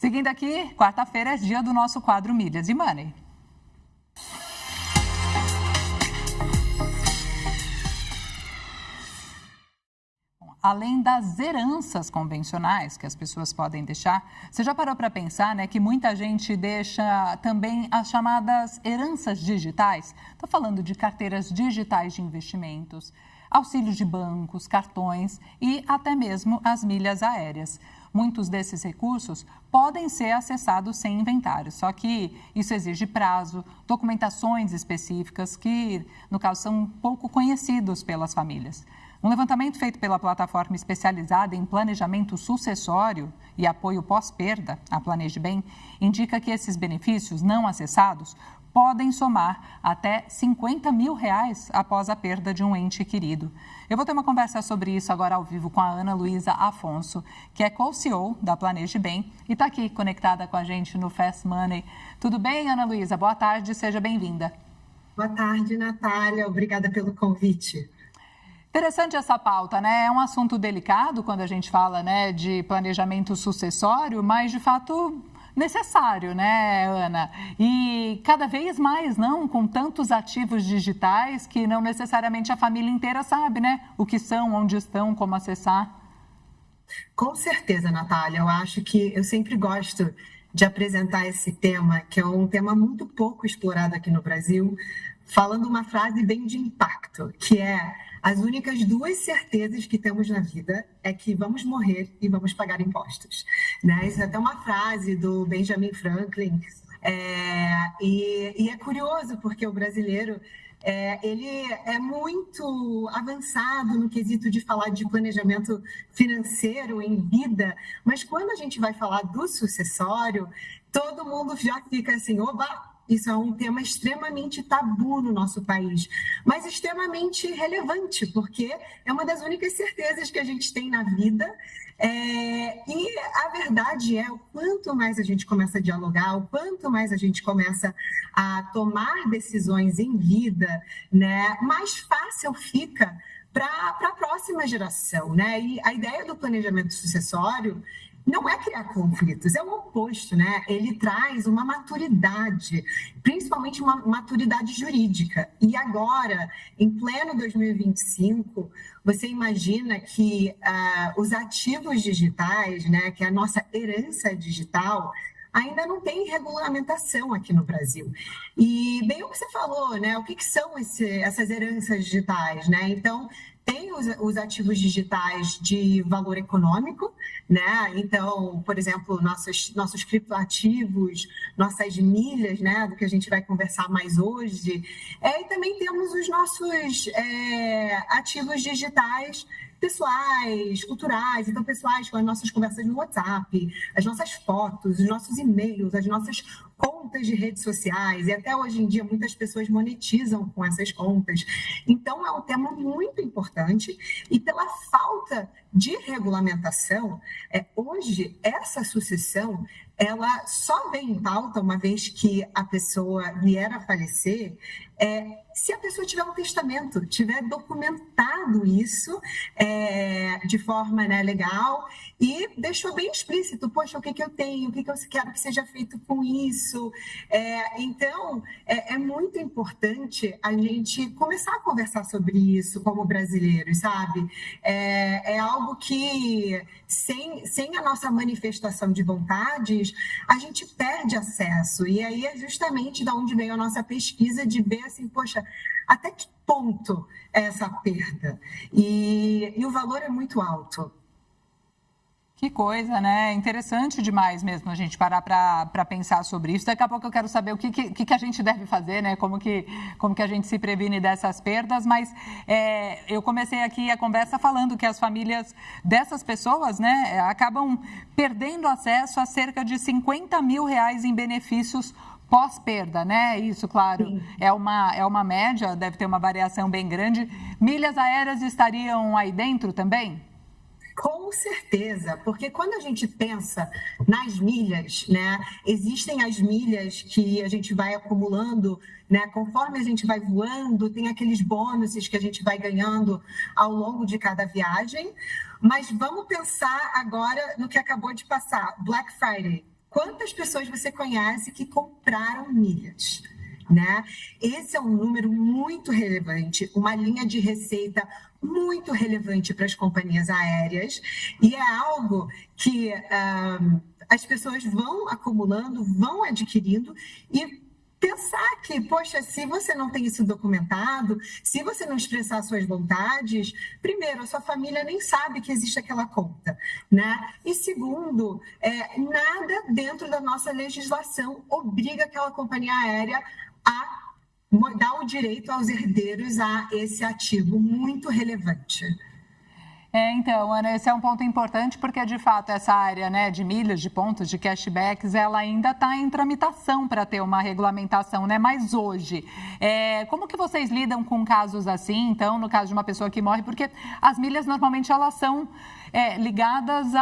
Seguindo aqui, quarta-feira é dia do nosso quadro Milhas e Money. Além das heranças convencionais que as pessoas podem deixar, você já parou para pensar, né, que muita gente deixa também as chamadas heranças digitais? Estou falando de carteiras digitais de investimentos, auxílios de bancos, cartões e até mesmo as milhas aéreas. Muitos desses recursos podem ser acessados sem inventário, só que isso exige prazo, documentações específicas que, no caso, são pouco conhecidos pelas famílias. Um levantamento feito pela plataforma especializada em planejamento sucessório e apoio pós-perda, a Planeje Bem, indica que esses benefícios não acessados podem somar até R$50 mil após a perda de um ente querido. Eu vou ter uma conversa sobre isso agora ao vivo com a Ana Luísa Afonso, que é co-CEO da Planeje Bem e está aqui conectada com a gente no Fast Money. Tudo bem, Ana Luísa? Boa tarde, seja bem-vinda. Boa tarde, Natália. Obrigada pelo convite. Interessante essa pauta, né? É um assunto delicado quando a gente fala, né, de planejamento sucessório, mas de fato necessário, né, Ana? E cada vez mais, não, com tantos ativos digitais que não necessariamente a família inteira sabe, né? O que são, onde estão, como acessar. Com certeza, Natália. Eu acho que eu sempre gosto de apresentar esse tema, que é um tema muito pouco explorado aqui no Brasil, falando uma frase bem de impacto, que é: as únicas duas certezas que temos na vida é que vamos morrer e vamos pagar impostos. Né? Isso é até uma frase do Benjamin Franklin. E é curioso, porque o brasileiro ele é muito avançado no quesito de falar de planejamento financeiro em vida, mas quando a gente vai falar do sucessório, todo mundo já fica assim, oba! Isso é um tema extremamente tabu no nosso país, mas extremamente relevante, porque é uma das únicas certezas que a gente tem na vida. E a verdade é, o quanto mais a gente começa a dialogar, o quanto mais a gente começa a tomar decisões em vida, né, mais fácil fica para a próxima geração, né? E a ideia do planejamento sucessório não é criar conflitos, é o oposto, né? Ele traz uma maturidade, principalmente uma maturidade jurídica. E agora, em pleno 2025, você imagina que os ativos digitais, né, que é a nossa herança digital, ainda não tem regulamentação aqui no Brasil. E bem o que você falou, né? O que são essas heranças digitais, né? Então, tem os ativos digitais de valor econômico, né? Então, por exemplo, nossos criptoativos, nossas milhas, né? Do que a gente vai conversar mais hoje. E também temos os nossos ativos digitais pessoais, culturais, então pessoais com as nossas conversas no WhatsApp, as nossas fotos, os nossos e-mails, as nossas contas de redes sociais, e até hoje em dia muitas pessoas monetizam com essas contas. Então é um tema muito importante e pela falta de regulamentação, hoje essa sucessão ela só vem em pauta uma vez que a pessoa vier a falecer, se a pessoa tiver um testamento, tiver documentado isso de forma, né, legal e deixou bem explícito, poxa, o que eu tenho, o que eu quero que seja feito com isso. Então, é muito importante a gente começar a conversar sobre isso como brasileiros, sabe? É algo que, sem a nossa manifestação de vontades, a gente perde acesso. E aí é justamente da onde veio a nossa pesquisa de ver assim, poxa, até que ponto é essa perda? E o valor é muito alto. Que coisa, né? Interessante demais mesmo a gente parar para pensar sobre isso. Daqui a pouco eu quero saber o que a gente deve fazer, né? Como que a gente se previne dessas perdas. Mas eu comecei aqui a conversa falando que as famílias dessas pessoas, né, acabam perdendo acesso a cerca de R$50 mil em benefícios pós-perda, né? Isso, claro, é uma média, deve ter uma variação bem grande. Milhas aéreas estariam aí dentro também? Com certeza, porque quando a gente pensa nas milhas, né, existem as milhas que a gente vai acumulando, né, conforme a gente vai voando, tem aqueles bônus que a gente vai ganhando ao longo de cada viagem, mas vamos pensar agora no que acabou de passar, Black Friday. quantas pessoas você conhece que compraram milhas, né? Esse é um número muito relevante, uma linha de receita muito relevante para as companhias aéreas, e é algo que as pessoas vão acumulando, vão adquirindo, e pensar que, poxa, se você não tem isso documentado, se você não expressar suas vontades, primeiro, a sua família nem sabe que existe aquela conta, né? E segundo, nada dentro da nossa legislação obriga aquela companhia aérea a dar o direito aos herdeiros a esse ativo muito relevante. Então, Ana, esse é um ponto importante porque, de fato, essa área, né, de milhas, de pontos, de cashbacks, ela ainda está em tramitação para ter uma regulamentação, né? Mas hoje, como que vocês lidam com casos assim, então, no caso de uma pessoa que morre? Porque as milhas, normalmente, elas são ligadas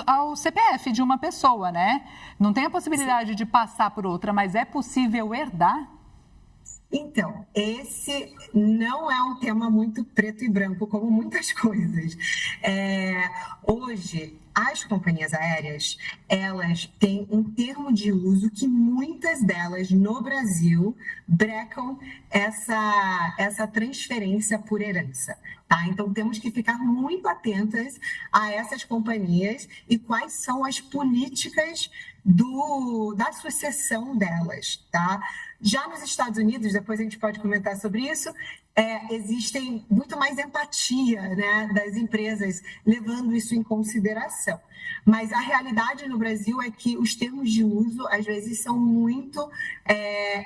ao CPF de uma pessoa, né? Não tem a possibilidade de passar por outra, mas é possível herdar? Então, esse não é um tema muito preto e branco, como muitas coisas. Hoje, as companhias aéreas, elas têm um termo de uso que muitas delas, no Brasil, brecam essa transferência por herança. Tá? Então, temos que ficar muito atentas a essas companhias e quais são as políticas da sucessão delas, tá? Já nos Estados Unidos, depois a gente pode comentar sobre isso, existem muito mais empatia, né, das empresas levando isso em consideração. Mas a realidade no Brasil é que os termos de uso, às vezes, são muito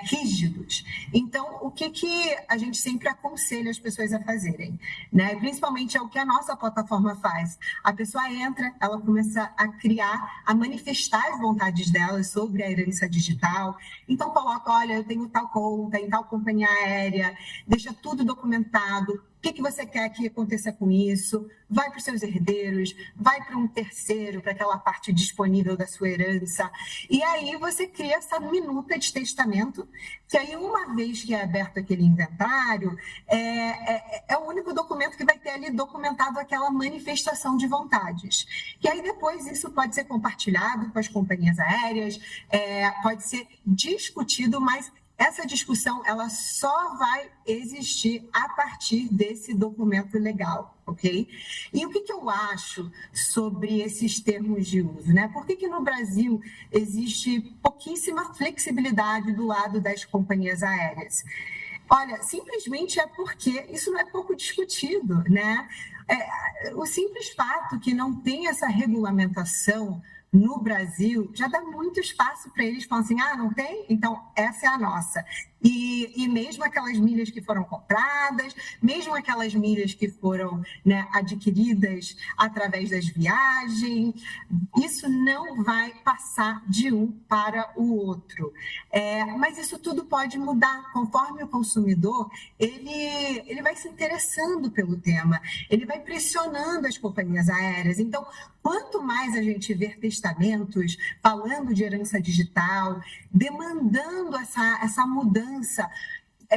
rígidos. Então, o que a gente sempre aconselha as pessoas a fazerem? Né? Principalmente é o que a nossa plataforma faz. A pessoa entra, ela começa a criar, a manifestar as vontades dela sobre a herança digital. Então, coloca, olha, eu tenho tal conta em tal companhia aérea, deixa tudo documentado. O que você quer que aconteça com isso? Vai para os seus herdeiros, vai para um terceiro, para aquela parte disponível da sua herança. E aí você cria essa minuta de testamento, que aí uma vez que é aberto aquele inventário, é o único documento que vai ter ali documentado aquela manifestação de vontades. E aí depois isso pode ser compartilhado com as companhias aéreas, pode ser discutido, mas essa discussão ela só vai existir a partir desse documento legal, ok? E o que eu acho sobre esses termos de uso, né? Por que no Brasil existe pouquíssima flexibilidade do lado das companhias aéreas? Olha, simplesmente é porque isso não é pouco discutido, né? O simples fato que não tem essa regulamentação no Brasil já dá muito espaço para eles falarem assim, não tem? Então, essa é a nossa. E mesmo aquelas milhas que foram compradas, mesmo aquelas milhas que foram, né, adquiridas através das viagens, isso não vai passar de um para o outro. Mas isso tudo pode mudar conforme o consumidor ele vai se interessando pelo tema, ele vai pressionando as companhias aéreas. Então, quanto mais a gente ver testamentos falando de herança digital, demandando essa mudança,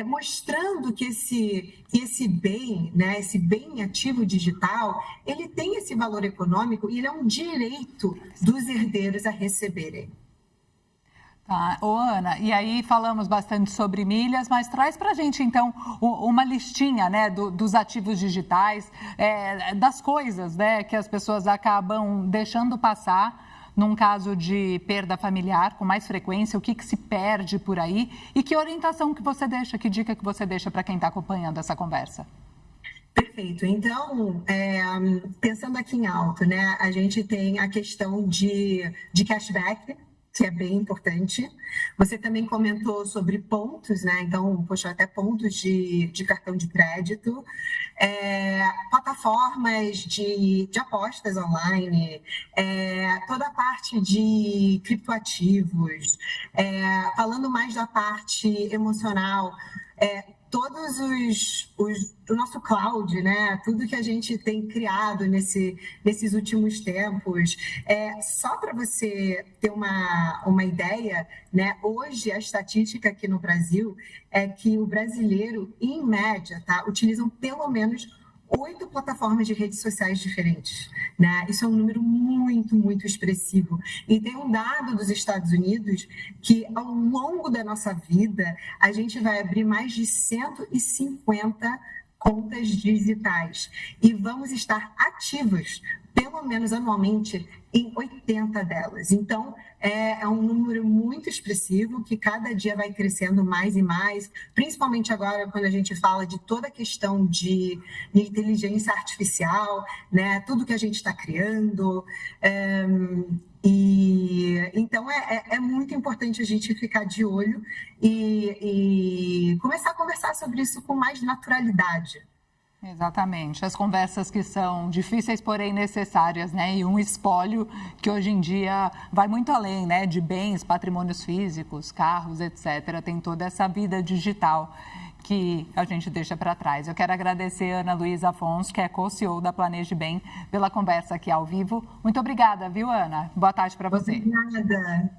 mostrando que esse bem, né, esse bem ativo digital, ele tem esse valor econômico e ele é um direito dos herdeiros a receberem. Tá. Ana, e aí falamos bastante sobre milhas, mas traz para a gente, então, uma listinha, né, dos ativos digitais, das coisas, né, que as pessoas acabam deixando passar num caso de perda familiar com mais frequência, o que se perde por aí e que orientação que você deixa, que dica que você deixa para quem está acompanhando essa conversa? Perfeito. Então, pensando aqui em alto, né, a gente tem a questão de cashback, que é bem importante. Você também comentou sobre pontos, né? Então, poxa, até pontos de cartão de crédito, plataformas de apostas online, toda a parte de criptoativos, falando mais da parte emocional, todos o nosso cloud, né? Tudo que a gente tem criado nesses últimos tempos. Só para você ter uma ideia, né? Hoje a estatística aqui no Brasil é que o brasileiro, em média, utilizam pelo menos 8 plataformas de redes sociais diferentes, né? Isso é um número muito, muito expressivo. E tem um dado dos Estados Unidos que, ao longo da nossa vida, a gente vai abrir mais de 150 contas digitais e vamos estar ativos, pelo menos anualmente, em 80 delas. Então, é um número muito expressivo que cada dia vai crescendo mais e mais, principalmente agora quando a gente fala de toda a questão de inteligência artificial, né? Tudo que a gente está criando. Então, é muito importante a gente ficar de olho e começar a conversar sobre isso com mais naturalidade. Exatamente, as conversas que são difíceis, porém necessárias, né? E um espólio que hoje em dia vai muito além, né? De bens, patrimônios físicos, carros, etc. Tem toda essa vida digital que a gente deixa para trás. Eu quero agradecer a Ana Luísa Afonso, que é co-CEO da Planeje Bem, pela conversa aqui ao vivo. Muito obrigada, viu, Ana? Boa tarde para você. Obrigada.